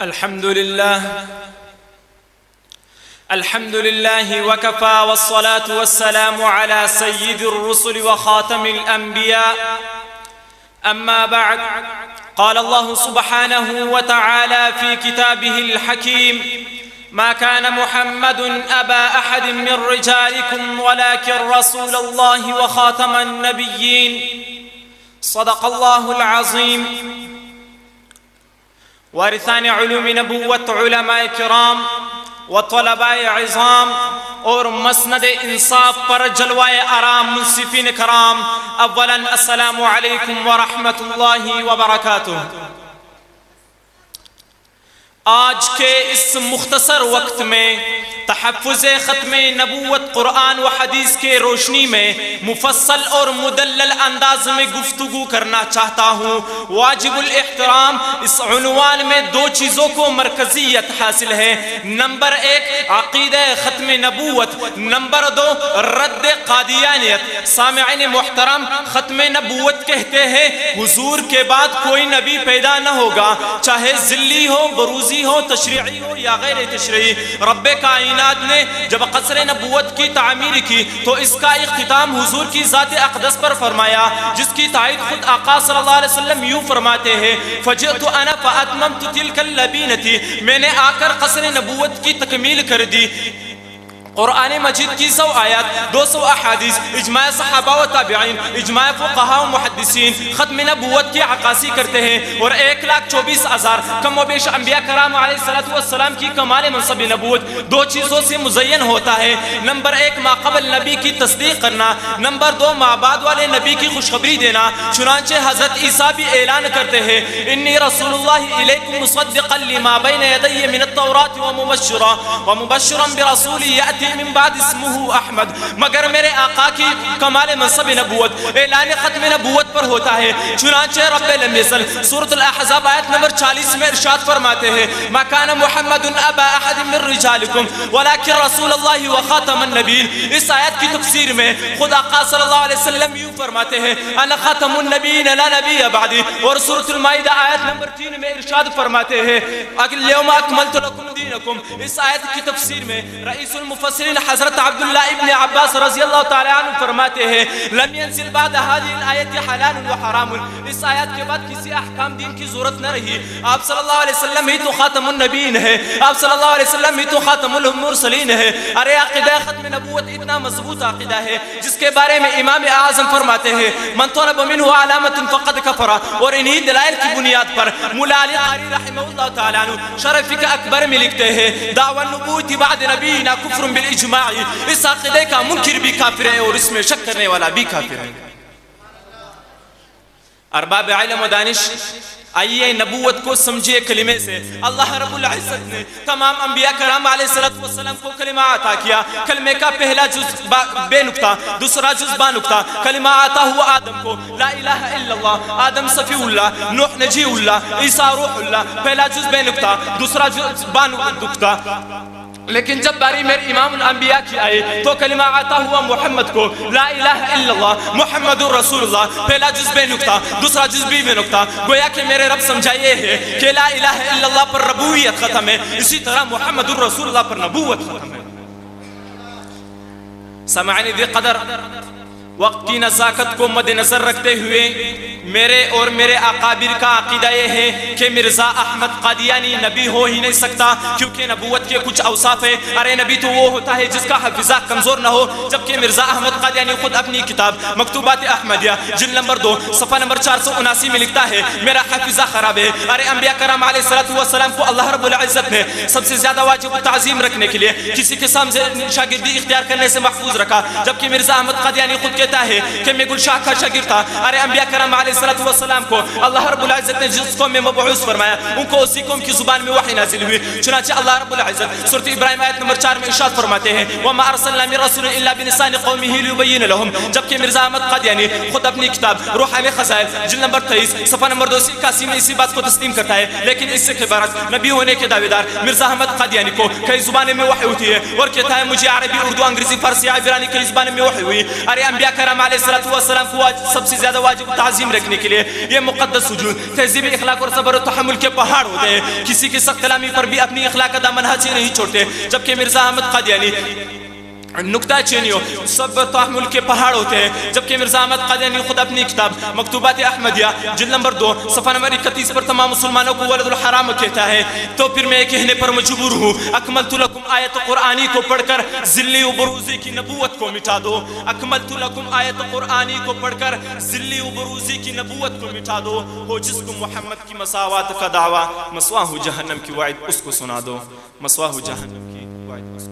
الحمد لله وكفى والصلاة والسلام على سيد الرسل وخاتم الأنبياء. أما بعد، قال الله سبحانه وتعالى في كتابه الحكيم: ما كان محمد أبا أحد من رجالكم ولكن رسول الله وخاتم النبيين. صدق الله العظيم. وارثان علوم نبوت علماء کرام و طلباء عظام اور مسند انصاف پر جلوائے آرام منصفین کرام، اولا السلام علیکم ورحمۃ اللہ وبرکاتہ. آج کے اس مختصر وقت میں تحفظ ختم نبوت قرآن و حدیث کے روشنی میں مفصل اور مدلل انداز میں گفتگو کرنا چاہتا ہوں. واجب الاحترام اس عنوان میں دو چیزوں کو مرکزیت حاصل ہے: نمبر ایک عقیدہ ختم نبوت، نمبر دو رد قادیانیت. سامعین محترم، ختم نبوت کہتے ہیں حضور کے بعد کوئی نبی پیدا نہ ہوگا، چاہے ذلی ہو، بروزی ہو، تشریعی ہو یا غیر تشریعی. رب کائنات نے جب قصر نبوت کی تعمیر کی تو اس کا اختتام حضور کی ذات اقدس پر فرمایا، جس کی تائید خود آقا صلی اللہ علیہ وسلم یوں فرماتے ہیں: فجئت انا فاتممت تلک اللبینتی. میں نے آ کر قصر نبوت کی تکمیل کر دی. قرآن مجید کی 100 آیات، 200 احادیث، اجماع صحابہ و تابعین، اجماع فقہاء و محدثین ختم نبوت کی عکاسی کرتے ہیں، اور 1,24,000 کم و بیش انبیاء کرام علیہ السلام کی کمال منصب نبوت دو چیزوں سے مزین ہوتا ہے: نمبر ایک ما قبل نبی کی تصدیق کرنا، نمبر دو ما بعد والے نبی کی خوشخبری دینا. چنانچہ حضرت عیسیٰ بھی اعلان کرتے ہیں: انی رسول اللہ الیکم مصدقا لما بین یدی من التوراۃ ومبشرا برسول یأتی من بعد اسمہ احمد. مگر میرے آقا کی کمال منصب نبوت اعلان ختم نبوت پر ہوتا ہے. چنانچہ رب لم یزل سورۃ الاحزاب آیت نمبر 40 میں ارشاد فرماتے ہیں: ما کان محمد ابا احد من رجالکم ولکن رسول اللہ وخاتم النبیین. اس آیت کی تفسیر میں خود آقا صلی اللہ علیہ وسلم یوں فرماتے ہیں: انا خاتم النبیین لا نبی بعدی. اور سورۃ المائدہ آیت نمبر 3 میں ارشاد فرماتے ہیں: اليوم اکملت لکم دینکم. اس آیت کی تفسیر میں رئیس المفسرین حضرت عبداللہ ابن عباس رضی اللہ تعالی عنہ فرماتے ہیں: لم ينزل بعد هذه الآیت حلال و حرام. اس آیت کے بعد کسی احکام دین کی ضرورت نہ رہی. آپ صلی اللہ علیہ وسلم ہی تو خاتم النبیین ہے، آپ صلی اللہ علیہ وسلم ہی تو خاتم المرسلین ہے. ارے عقیدہ ختم نبوت اتنا مضبوط عقیدہ ہے جس کے بارے میں امام اعظم فرماتے ہیں: من طلب منه علامۃ فقد کفر. اور انہی دلائل کی بنیاد پر مولا علی قاری رحمہ اللہ تعالی عنہ شرف کا اکبر میں لکھتے ہیں: دعوی النبوت بعد نبینا کفر بالاجماع. اس عقیدے کا منکر بھی کافر ہے اور اس میں شک کرنے والا بھی کافر ہے. ارباب علم و دانش، آئیے نبوت کو سمجھے کلمے سے. اللہ رب العزت نے تمام انبیاء کرام علیہ السلام کو کلمہ عطا کیا. کلمے کا پہلا جز بے نقطہ، دوسرا جز با نقطہ. کلمہ عطا ہوا آدم کو، لا الہ الا اللہ، آدم صفی اللہ، نوح نجی اللہ، عیسیٰ روح اللہ. پہلا جز بے نقطہ، دوسرا جز با نقطہ. لیکن جب باری میرے امام الانبیاء کی آئے تو کلمہ عطا ہوا محمد کو، لا الہ الا اللہ محمد رسول اللہ. پہلا جز بے نقطہ، دوسرا جز بھی بے نقطہ. گویا کہ میرے رب سمجھائے ہے کہ لا الہ الا اللہ پر ربوبیت ختم ہے، اسی طرح محمد رسول اللہ پر نبوت ختم ہے. سمعین ذی قدر، وقت کی نزاکت کو مد نظر رکھتے ہوئے میرے اور میرے اکابر کا عقیدہ یہ ہے کہ مرزا احمد قادیانی نبی ہو ہی نہیں سکتا، کیونکہ نبوت کے کچھ اوصاف ہیں. ارے نبی تو وہ ہوتا ہے جس کا حفظہ کمزور نہ ہو، جبکہ مرزا احمد قادیانی خود اپنی کتاب مکتوبات احمدیہ جلد نمبر 2 صفحہ نمبر 479 میں لکھتا ہے: میرا حفظہ خراب ہے. ارے انبیاء کرام علیہ السلام کو اللہ رب العزت نے سب سے زیادہ واجب تعظیم رکھنے کے لیے کسی کے سامنے شاگردی اختیار کرنے سے محفوظ رکھا، جبکہ مرزا احمد قادیانی خود کہتا ہے کہ میں گلشاہ کا شاگرد تھا. ارے انبیاء کرام علیہ السلام کو اللہ رب العزت نے جس قوم میں مبعوث فرمایا ان کو اسی قوم کی زبان میں وحی نازل ہوئی. چنانچہ اللہ رب العزت سورۃ ابراہیم آیت نمبر 4 میں ارشاد فرماتے ہیں: وما ارسلنا من رسول الا بلسان قومه ليبين لهم. جبکہ مرزا احمد قادیانی خود اپنی کتاب روحانی خزائن جلد نمبر 23 صفحہ نمبر 281 میں اسی بات کو تسلیم کرتا ہے. لیکن اس سے کے برعکس نبی ہونے کے دعوے دار مرزا احمد قادیانی کو کئی زبانوں میں وحی ہوتی ہے اور کہتا ہے: مجھے عربی، اردو، انگریزی، فارسی، عبرانی کئی زبانوں میں وحی ہوئی. ارے انبیاء کرام علیہ السلام کو سب سے زیادہ واجب تعظیم رکھنے کے لیے یہ مقدس وجود تہذیب اخلاق اور صبر و تحمل کے پہاڑ ہوتے ہیں. کسی کی سخت کلامی پر بھی اپنی اخلاق کا دامن ہاتھ سے نہیں چھوڑتے. جبکہ مرزا احمد قادیانی نکتہ چینیوں صبر تحمل کے پہاڑ ہوتے ہیں. جبکہ مرزا احمد قادیانی خود اپنی کتاب مکتوبات احمدیہ جلد نمبر 2 صفحہ نمبر 31 پر تمام مسلمانوں کو ولد الحرام کہتا ہے. تو پھر میں کہنے پر مجبور ہوں اکملت لکم آیت قرآنی کو پڑھ کر ذلی و بروزی کی نبوت کو مٹا دو. اکملت لکم آیت قرآنی کو پڑھ کر ذلی و بروزی کی نبوت کو مٹا دو. ہو جس کو محمد کی مساوات کا دعویٰ مسواہ جہنم کی وعد اس کو سنا دو. مسواہ جہنم کی وعد